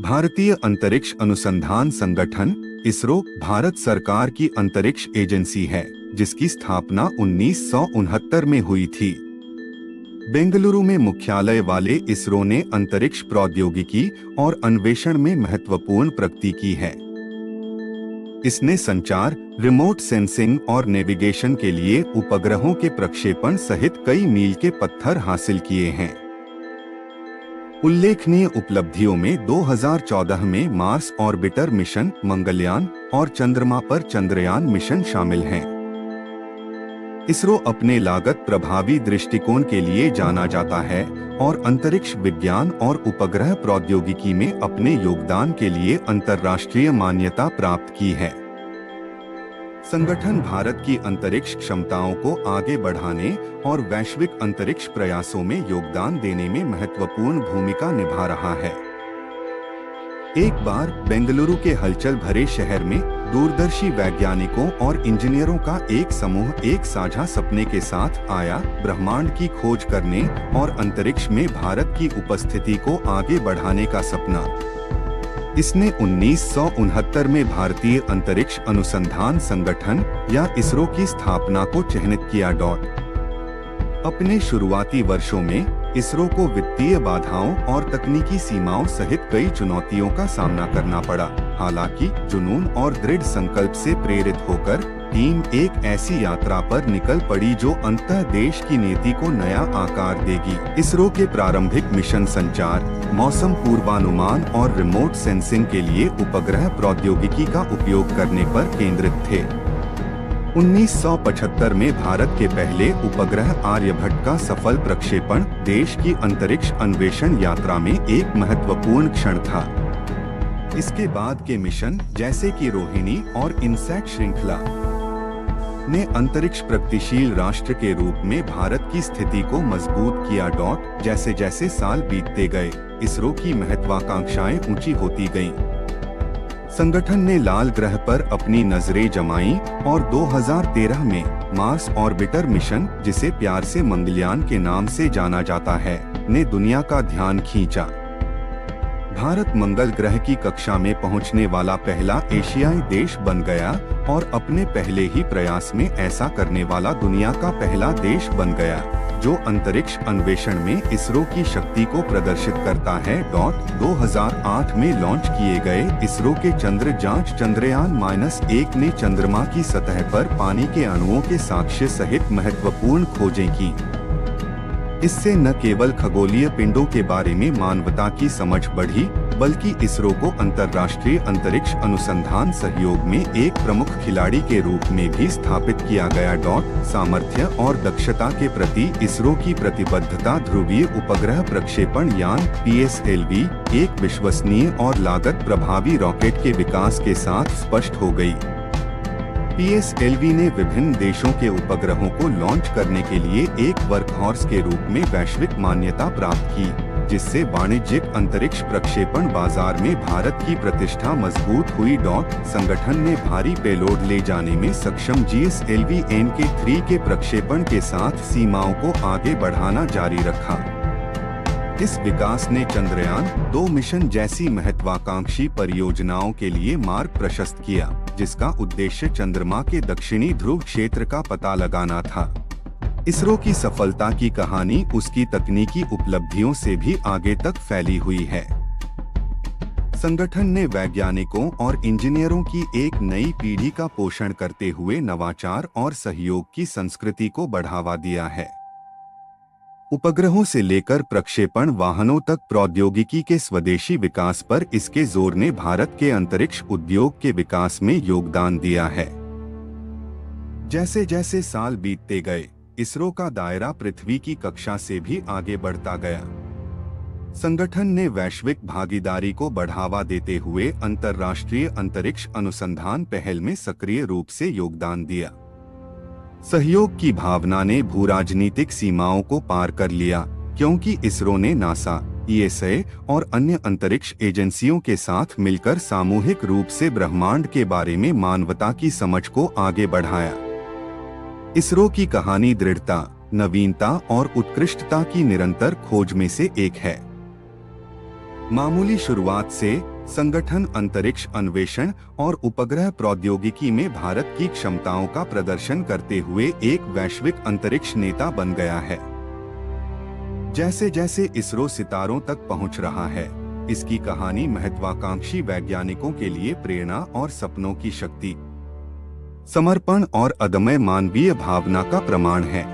भारतीय अंतरिक्ष अनुसंधान संगठन इसरो भारत सरकार की अंतरिक्ष एजेंसी है, जिसकी स्थापना 1969 में हुई थी। बेंगलुरु में मुख्यालय वाले इसरो ने अंतरिक्ष प्रौद्योगिकी और अन्वेषण में महत्वपूर्ण प्रगति की है। इसने संचार, रिमोट सेंसिंग और नेविगेशन के लिए उपग्रहों के प्रक्षेपण सहित कई मील के पत्थर हासिल किए हैं। उल्लेखनीय उपलब्धियों में 2014 में मार्स ऑर्बिटर मिशन मंगलयान और चंद्रमा पर चंद्रयान मिशन शामिल हैं। इसरो अपने लागत प्रभावी दृष्टिकोण के लिए जाना जाता है और अंतरिक्ष विज्ञान और उपग्रह प्रौद्योगिकी में अपने योगदान के लिए अंतर्राष्ट्रीय मान्यता प्राप्त की है। संगठन भारत की अंतरिक्ष क्षमताओं को आगे बढ़ाने और वैश्विक अंतरिक्ष प्रयासों में योगदान देने में महत्वपूर्ण भूमिका निभा रहा है। एक बार बेंगलुरु के हलचल भरे शहर में दूरदर्शी वैज्ञानिकों और इंजीनियरों का एक समूह एक साझा सपने के साथ आया, ब्रह्मांड की खोज करने और अंतरिक्ष में भारत की उपस्थिति को आगे बढ़ाने का सपना। इसने 1969 में भारतीय अंतरिक्ष अनुसंधान संगठन या इसरो की स्थापना को चिह्नित किया। अपने शुरुआती वर्षों में इसरो को वित्तीय बाधाओं और तकनीकी सीमाओं सहित कई चुनौतियों का सामना करना पड़ा। हालांकि जुनून और दृढ़ संकल्प से प्रेरित होकर टीम एक ऐसी यात्रा पर निकल पड़ी जो अंततः देश की नीति को नया आकार देगी। इसरो के प्रारंभिक मिशन संचार, मौसम पूर्वानुमान और रिमोट सेंसिंग के लिए उपग्रह प्रौद्योगिकी का उपयोग करने पर केंद्रित थे। 1975 में भारत के पहले उपग्रह आर्यभट्ट का सफल प्रक्षेपण देश की अंतरिक्ष अन्वेषण यात्रा में एक महत्वपूर्ण क्षण था। इसके बाद के मिशन जैसे कि रोहिणी और इनसैट श्रृंखला ने अंतरिक्ष प्रगतिशील राष्ट्र के रूप में भारत की स्थिति को मजबूत किया। जैसे जैसे साल बीतते गए, इसरो की महत्वाकांक्षाएं ऊंची होती गईं। संगठन ने लाल ग्रह पर अपनी नजरें जमाईं और 2013 में मार्स ऑर्बिटर मिशन, जिसे प्यार से मंगलयान के नाम से जाना जाता है, ने दुनिया का ध्यान खींचा। भारत मंगल ग्रह की कक्षा में पहुंचने वाला पहला एशियाई देश बन गया और अपने पहले ही प्रयास में ऐसा करने वाला दुनिया का पहला देश बन गया, जो अंतरिक्ष अन्वेषण में इसरो की शक्ति को प्रदर्शित करता है। 2008 में लॉन्च किए गए इसरो के चंद्र जांच चंद्रयान-1 ने चंद्रमा की सतह पर पानी के अणुओं के साक्ष्य सहित महत्वपूर्ण खोजें की। इससे न केवल खगोलीय पिंडों के बारे में मानवता की समझ बढ़ी, बल्कि इसरो को अंतर्राष्ट्रीय अंतरिक्ष अनुसंधान सहयोग में एक प्रमुख खिलाड़ी के रूप में भी स्थापित किया गया। सामर्थ्य और दक्षता के प्रति इसरो की प्रतिबद्धता ध्रुवीय उपग्रह प्रक्षेपण यान PSLV, एक विश्वसनीय और लागत प्रभावी रॉकेट के विकास के साथ स्पष्ट हो गई। PSLV ने विभिन्न देशों के उपग्रहों को लॉन्च करने के लिए एक वर्कहॉर्स के रूप में वैश्विक मान्यता प्राप्त की, जिससे वाणिज्यिक अंतरिक्ष प्रक्षेपण बाजार में भारत की प्रतिष्ठा मजबूत हुई। संगठन ने भारी पेलोड ले जाने में सक्षम GSLV Nk3 के प्रक्षेपण के साथ सीमाओं को आगे बढ़ाना जारी रखा। इस विकास ने चंद्रयान-2 मिशन जैसी महत्वाकांक्षी परियोजनाओं के लिए मार्ग प्रशस्त किया, जिसका उद्देश्य चंद्रमा के दक्षिणी ध्रुव क्षेत्र का पता लगाना था। इसरो की सफलता की कहानी उसकी तकनीकी उपलब्धियों से भी आगे तक फैली हुई है। संगठन ने वैज्ञानिकों और इंजीनियरों की एक नई पीढ़ी का पोषण करते हुए नवाचार और सहयोग की संस्कृति को बढ़ावा दिया है। उपग्रहों से लेकर प्रक्षेपण वाहनों तक प्रौद्योगिकी के स्वदेशी विकास पर इसके जोर ने भारत के अंतरिक्ष उद्योग के विकास में योगदान दिया है। जैसे जैसे साल बीतते गए, इसरो का दायरा पृथ्वी की कक्षा से भी आगे बढ़ता गया। संगठन ने वैश्विक भागीदारी को बढ़ावा देते हुए अंतर्राष्ट्रीय अंतरिक्ष अनुसंधान पहल में सक्रिय रूप से योगदान दिया। सहयोग की भावना ने भूराजनीतिक सीमाओं को पार कर लिया, क्योंकि इसरो ने नासा, ESA और अन्य अंतरिक्ष एजेंसियों के साथ मिलकर सामूहिक रूप से ब्रह्मांड के बारे में मानवता की समझ को आगे बढ़ाया। इसरो की कहानी दृढ़ता, नवीनता और उत्कृष्टता की निरंतर खोज में से एक है। मामूली शुरुआत से संगठन अंतरिक्ष अन्वेषण और उपग्रह प्रौद्योगिकी में भारत की क्षमताओं का प्रदर्शन करते हुए एक वैश्विक अंतरिक्ष नेता बन गया है। जैसे जैसे इसरो सितारों तक पहुंच रहा है, इसकी कहानी महत्वाकांक्षी वैज्ञानिकों के लिए प्रेरणा और सपनों की शक्ति, समर्पण और अदम्य मानवीय भावना का प्रमाण है।